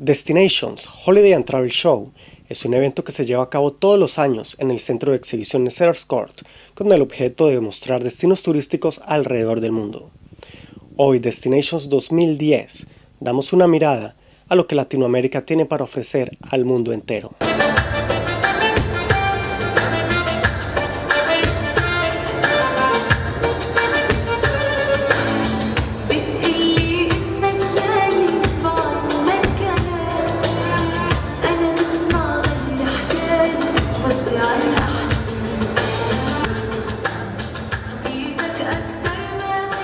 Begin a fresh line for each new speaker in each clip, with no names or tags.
Destinations Holiday and Travel Show es un evento que se lleva a cabo todos los años en el centro de exhibiciones Sellers Court con el objeto de mostrar destinos turísticos alrededor del mundo. Hoy, Destinations 2010, damos una mirada a lo que Latinoamérica tiene para ofrecer al mundo entero.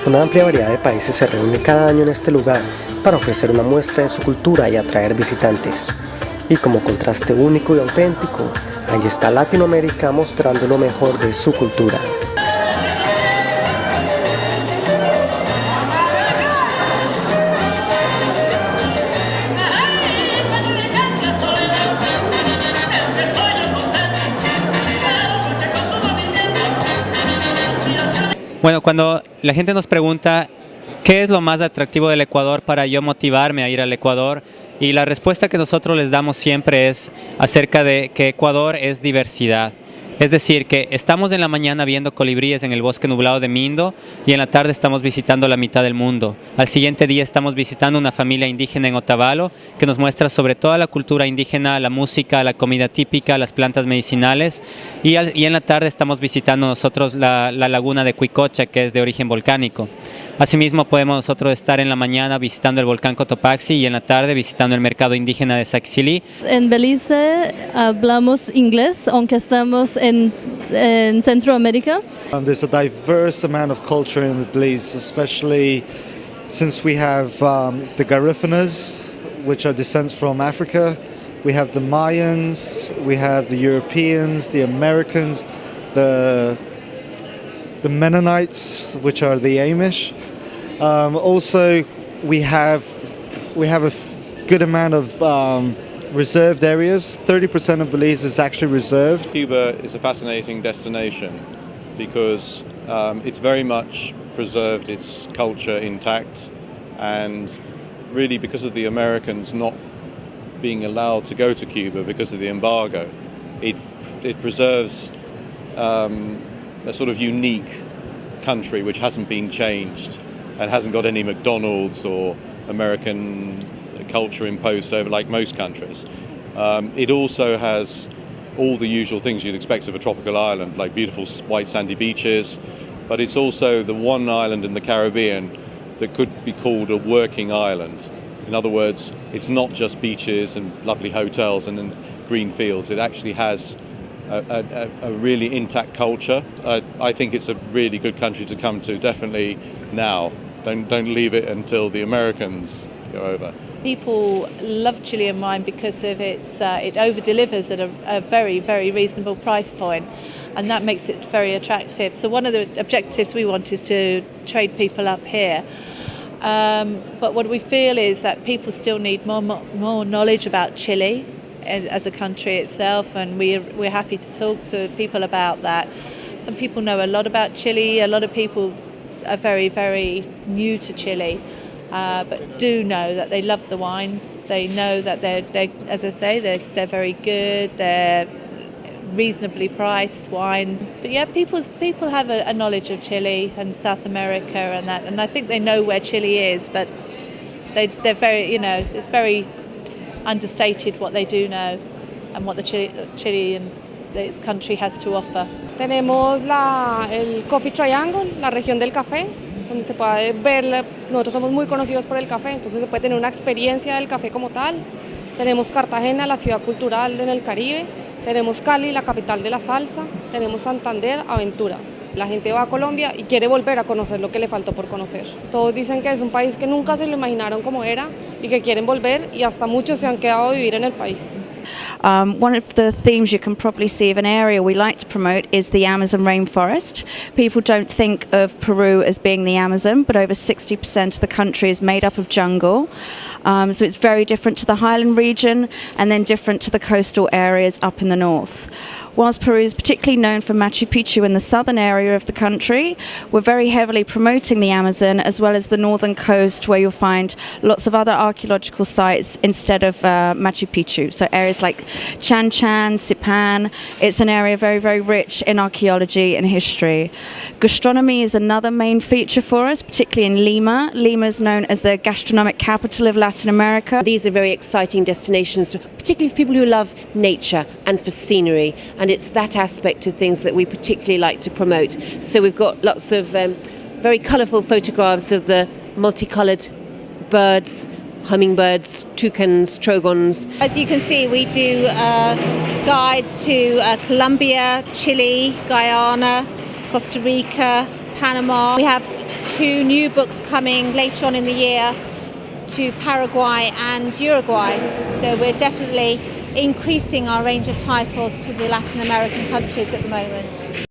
Una amplia variedad de países se reúne cada año en este lugar para ofrecer una muestra de su cultura y atraer visitantes. Y como contraste único y auténtico, ahí está Latinoamérica mostrando lo mejor de su cultura.
Bueno, cuando la gente nos pregunta qué es lo más atractivo del Ecuador para yo motivarme a ir al Ecuador, y la respuesta que nosotros les damos siempre es acerca de que Ecuador es diversidad. Es decir, que estamos en la mañana viendo colibríes en el bosque nublado de Mindo y en la tarde estamos visitando la mitad del mundo. Al siguiente día estamos visitando una familia indígena en Otavalo que nos muestra sobre toda la cultura indígena, la música, la comida típica, las plantas medicinales y en la tarde estamos visitando nosotros la laguna de Cuicocha, que es de origen volcánico. Asimismo podemos nosotros estar en la mañana visitando el volcán Cotopaxi y en la tarde visitando el mercado indígena de Saxilí.
En Belice hablamos inglés, aunque estamos en Centroamérica.
There's a diverse amount of culture in Belize, especially since we have the Garifuna, which are descents from Africa. We have the Mayans, we have the Europeans, the Americans, the Mennonites, which are the Amish. Also, we have a good amount of reserved areas. 30% of Belize is actually reserved.
Cuba is a fascinating destination because it's very much preserved its culture intact, and really because of the Americans not being allowed to go to Cuba because of the embargo, it preserves a sort of unique country which hasn't been changed and hasn't got any McDonald's or American culture imposed over like most countries. It also has all the usual things you'd expect of a tropical island, like beautiful white sandy beaches, but it's also the one island in the Caribbean that could be called a working island. In other words, it's not just beaches and lovely hotels and green fields. It actually has a really intact culture. I think it's a really good country to come to, definitely now. Don't leave it until the Americans go over.
People love Chilean wine because of it over-delivers at a very, very reasonable price point, and that makes it very attractive. So one of the objectives we want is to trade people up here. But what we feel is that people still need more knowledge about Chile as a country itself, and we're happy to talk to people about that. Some people know a lot about Chile. A lot of people are very, very new to Chile, but do know that they love the wines. They know that they're as I say, they're very good. They're reasonably priced wines. But yeah, people have a knowledge of Chile and South America and that, and I think they know where Chile is, but they're very, it's very understated what they do know and what the Chile and this country has to offer.
Tenemos el Coffee Triangle, la región del café, donde se puede ver, nosotros somos muy conocidos por el café, entonces se puede tener una experiencia del café como tal. Tenemos Cartagena, la ciudad cultural en el Caribe, tenemos Cali, la capital de la salsa, tenemos Santander, Aventura. La gente va a Colombia y quiere volver a conocer lo que le faltó por conocer. Todos dicen que es un país que nunca se lo imaginaron como era y que quieren volver, y hasta muchos se han quedado a vivir en el país.
One of the themes you can probably see of an area we like to promote is the Amazon rainforest. People don't think of Peru as being the Amazon, but over 60% of the country is made up of jungle. So it's very different to the highland region and then different to the coastal areas up in the north. Whilst Peru is particularly known for Machu Picchu in the southern area of the country, we're very heavily promoting the Amazon as well as the northern coast, where you'll find lots of other archaeological sites instead of Machu Picchu. So areas like Chan Chan, Sipan, it's an area very, very rich in archaeology and history. Gastronomy is another main feature for us, particularly in Lima. Lima is known as the gastronomic capital of Latin America.
These are very exciting destinations, particularly for people who love nature and for scenery. And it's that aspect of things that we particularly like to promote. So we've got lots of very colourful photographs of the multicoloured birds, hummingbirds, toucans, trogons.
As you can see, we do guides to Colombia, Chile, Guyana, Costa Rica, Panama. We have 2 new books coming later on in the year to Paraguay and Uruguay. So we're definitely increasing our range of titles to the Latin American countries at the moment.